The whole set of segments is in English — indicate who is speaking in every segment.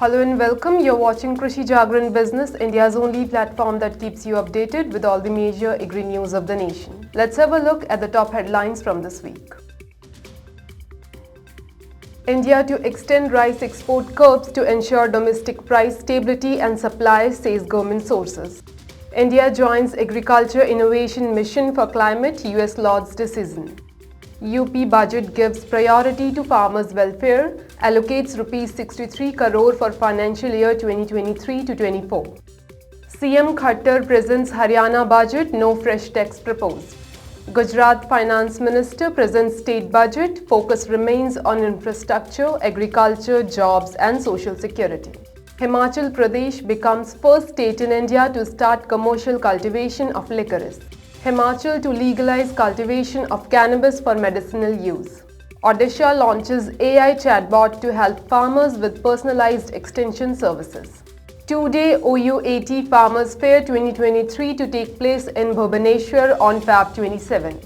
Speaker 1: Hello and welcome. You're watching Krishi Jagran Business, India's only platform that keeps you updated with all the major agri news of the nation. Let's have a look at the top headlines from this week. India to extend rice export curbs to ensure domestic price stability and supply, says government sources. India joins Agriculture Innovation Mission for Climate, US Lauds decision. UP budget gives priority to farmers' welfare, allocates Rs 63 crore for financial year 2023 to 24. CM Khattar presents Haryana budget, no fresh tax proposed. Gujarat Finance Minister presents state budget, focus remains on infrastructure, agriculture, jobs and social security. Himachal Pradesh becomes first state in India to start commercial cultivation of licorice. Himachal to legalize cultivation of cannabis for medicinal use. Odisha launches AI Chatbot to help farmers with personalized extension services. Two-day OUAT Farmers Fair 2023 to take place in Bhubaneshwar on Feb 27.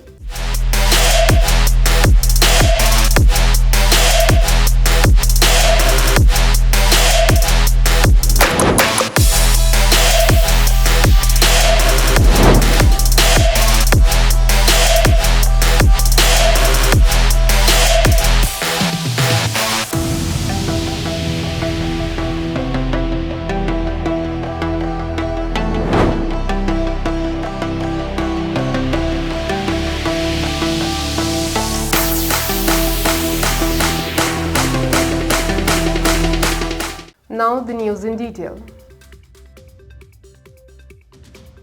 Speaker 1: Now the news in detail.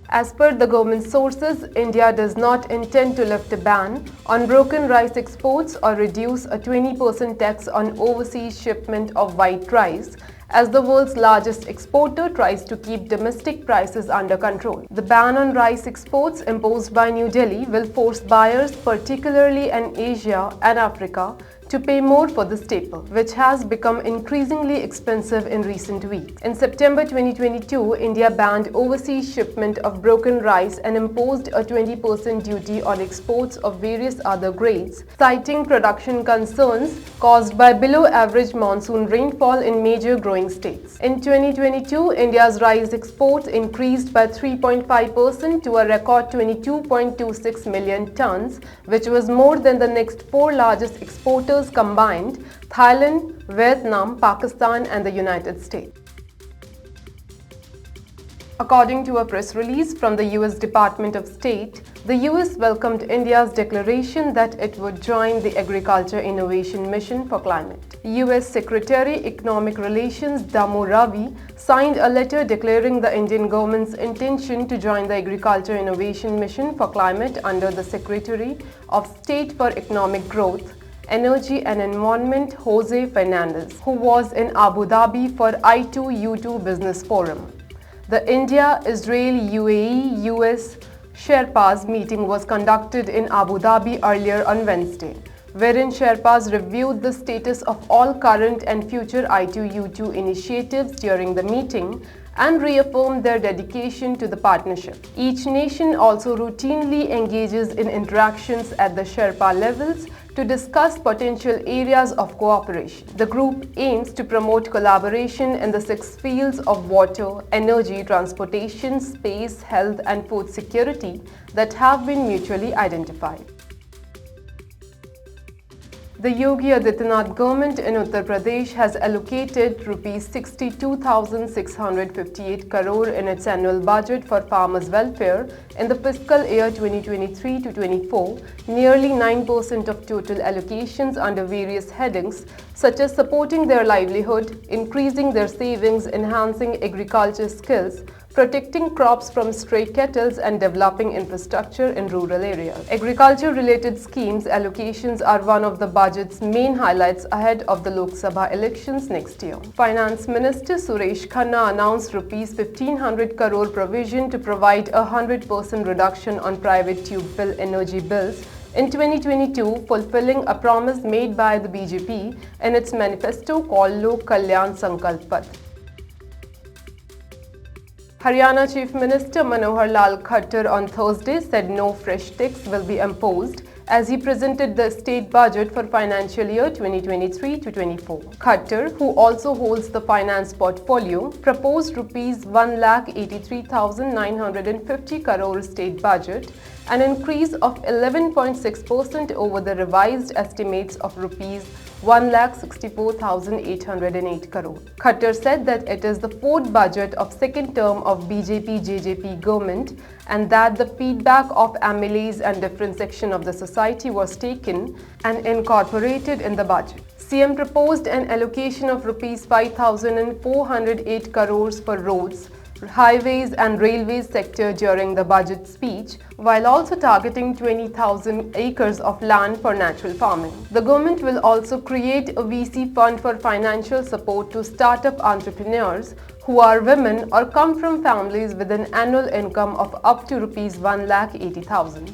Speaker 1: As per the government sources, India does not intend to lift a ban on broken rice exports or reduce a 20% tax on overseas shipment of white rice, as the world's largest exporter tries to keep domestic prices under control. The ban on rice exports imposed by New Delhi will force buyers, particularly in Asia and Africa, to pay more for the staple, which has become increasingly expensive in recent weeks. In September 2022, India banned overseas shipment of broken rice and imposed a 20% duty on exports of various other grades, citing production concerns caused by below-average monsoon rainfall in major growing states. In 2022, India's rice exports increased by 3.5% to a record 22.26 million tons, which was more than the next four largest exporters combined: Thailand, Vietnam, Pakistan and the United States. According to a press release from the US Department of State, the US welcomed India's declaration that it would join the Agriculture Innovation Mission for Climate. US Secretary Economic Relations Damu Ravi signed a letter declaring the Indian government's intention to join the Agriculture Innovation Mission for Climate under the Secretary of State for Economic Growth, Energy and Environment Jose Fernandez, who was in Abu Dhabi for I2U2 Business Forum. The India-Israel-UAE-US Sherpas meeting was conducted in Abu Dhabi earlier on Wednesday, wherein Sherpas reviewed the status of all current and future I2U2 initiatives during the meeting and reaffirmed their dedication to the partnership. Each nation also routinely engages in interactions at the Sherpa levels to discuss potential areas of cooperation. The group aims to promote collaboration in the 6 fields of water, energy, transportation, space, health and food security that have been mutually identified. The Yogi Adityanath government in Uttar Pradesh has allocated Rs 62,658 crore in its annual budget for farmers' welfare in the fiscal year 2023 to 24, nearly 9% of total allocations under various headings such as supporting their livelihood, increasing their savings, enhancing agriculture skills, protecting crops from stray cattle and developing infrastructure in rural areas. Agriculture-related schemes allocations are one of the budget's main highlights ahead of the Lok Sabha elections next year. Finance Minister Suresh Khanna announced Rs 1,500 crore provision to provide a 100% reduction on private tube bill energy bills in 2022, fulfilling a promise made by the BJP in its manifesto called Lok Kalyan Sankalp Path. Haryana Chief Minister Manohar Lal Khattar on Thursday said no fresh tax will be imposed as he presented the state budget for financial year 2023-24. Khattar, who also holds the finance portfolio, proposed rupees 1,83,950 crore state budget, an increase of 11.6% over the revised estimates of rupees 1,64,808 crore. Khattar said that it is the fourth budget of second term of BJP-JJP government and that the feedback of MLAs and different sections of the society was taken and incorporated in the budget. CM proposed an allocation of rupees 5,408 crores for roads, highways and railways sector during the budget speech, while also targeting 20,000 acres of land for natural farming. The government will also create a VC fund for financial support to startup entrepreneurs who are women or come from families with an annual income of up to rupees 1,80,000.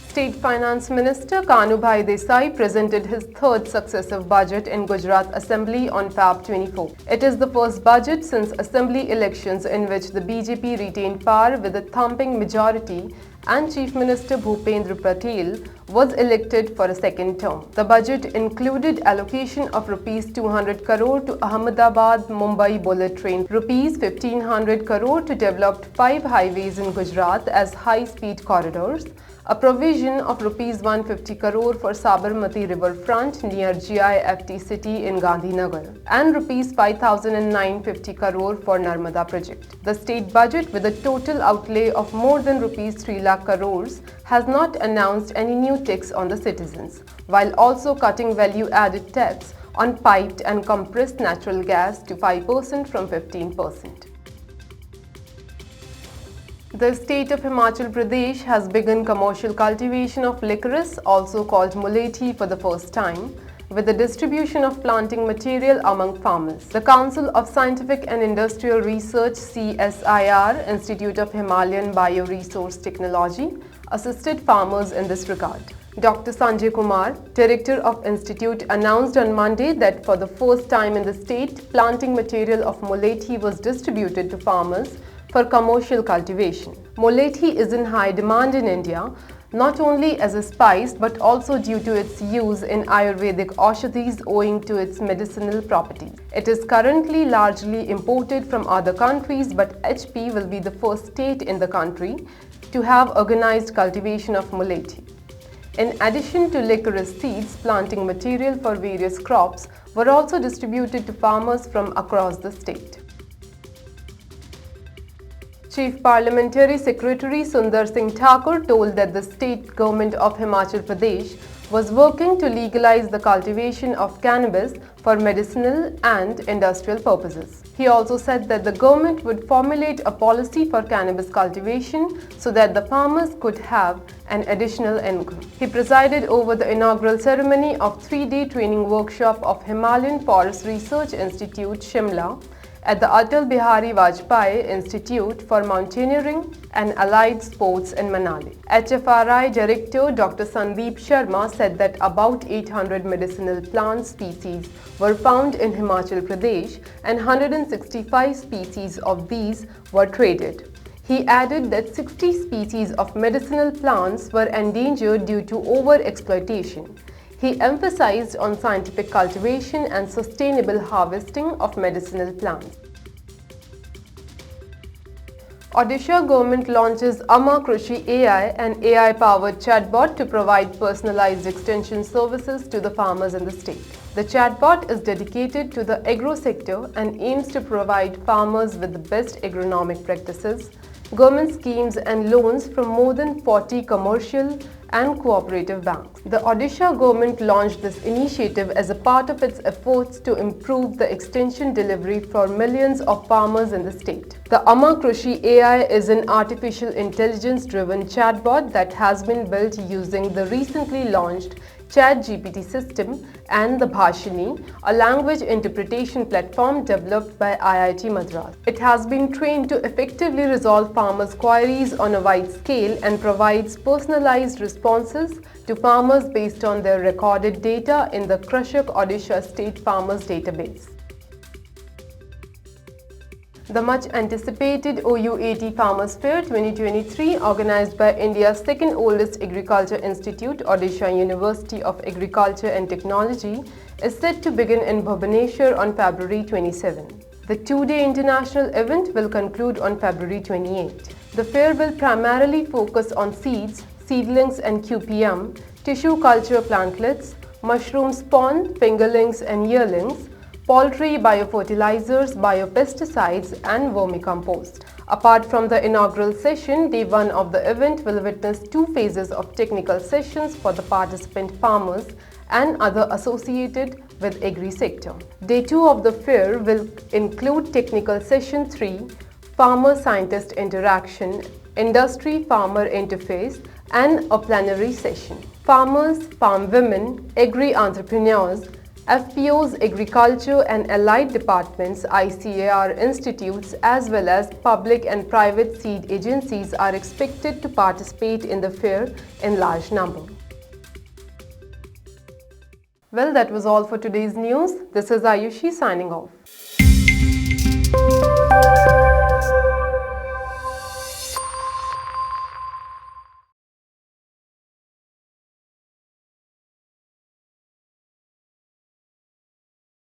Speaker 1: State Finance Minister Kanubhai Desai presented his third successive budget in Gujarat Assembly on Feb 24. It is the first budget since Assembly elections in which the BJP retained power with a thumping majority and Chief Minister Bhupendra Patel was elected for a second term. The budget included allocation of rupees 200 crore to Ahmedabad-Mumbai bullet train, rupees 1,500 crore to develop 5 highways in Gujarat as high-speed corridors, a provision of rupees 150 crore for Sabarmati riverfront near GIFT city in Gandhinagar, and rupees 5,950 crore for Narmada project. The state budget, with a total outlay of more than rupees 3 lakh crores, has not announced any new tax on the citizens, while also cutting value-added tax on piped and compressed natural gas to 5% from 15%. The state of Himachal Pradesh has begun commercial cultivation of licorice, also called mulethi, for the first time, with the distribution of planting material among farmers. The Council of Scientific and Industrial Research (CSIR) Institute of Himalayan Bioresource Technology assisted farmers in this regard. Dr. Sanjay Kumar, director of Institute, announced on Monday that for the first time in the state, planting material of mulethi was distributed to farmers for commercial cultivation. Mulethi is in high demand in India, not only as a spice but also due to its use in Ayurvedic aushadhis owing to its medicinal properties. It is currently largely imported from other countries, but HP will be the first state in the country to have organized cultivation of mulethi. In addition to licorice seeds, planting material for various crops were also distributed to farmers from across the state. Chief Parliamentary Secretary Sundar Singh Thakur told that the state government of Himachal Pradesh was working to legalize the cultivation of cannabis for medicinal and industrial purposes. He also said that the government would formulate a policy for cannabis cultivation so that the farmers could have an additional income. He presided over the inaugural ceremony of 3-day training workshop of Himalayan Forest Research Institute, Shimla, at the Atal Bihari Vajpayee Institute for Mountaineering and Allied Sports in Manali. HFRI Director Dr. Sandeep Sharma said that about 800 medicinal plant species were found in Himachal Pradesh and 165 species of these were traded. He added that 60 species of medicinal plants were endangered due to over-exploitation. He emphasized on scientific cultivation and sustainable harvesting of medicinal plants. Odisha government launches Krishi AI, an AI-powered chatbot to provide personalized extension services to the farmers in the state. The chatbot is dedicated to the agro sector and aims to provide farmers with the best agronomic practices, government schemes and loans from more than 40 commercial and cooperative banks. The Odisha government launched this initiative as a part of its efforts to improve the extension delivery for millions of farmers in the state. The Krishi AI is an artificial intelligence-driven chatbot that has been built using the recently launched ChatGPT system and the Bhashini, a language interpretation platform developed by IIT Madras. It has been trained to effectively resolve farmers' queries on a wide scale and provides personalized responses to farmers based on their recorded data in the Krishak Odisha State Farmers Database. The much anticipated OUAT Farmers Fair 2023, organized by India's second oldest agriculture institute, Odisha University of Agriculture and Technology, is set to begin in Bhubaneshwar on February 27. The two-day international event will conclude on February 28. The fair will primarily focus on seeds, seedlings and QPM, tissue culture plantlets, mushroom spawn, fingerlings and yearlings, poultry, biofertilizers, biopesticides and vermicompost. Apart from the inaugural session, Day 1 of the event will witness 2 phases of technical sessions for the participant farmers and other associated with agri-sector. Day 2 of the fair will include technical session 3, farmer-scientist interaction, industry-farmer interface and a plenary session. Farmers, farm women, agri-entrepreneurs, FPOs, agriculture and allied departments, ICAR institutes as well as public and private seed agencies are expected to participate in the fair in large number. Well, that was all for today's news. This is Ayushi signing off.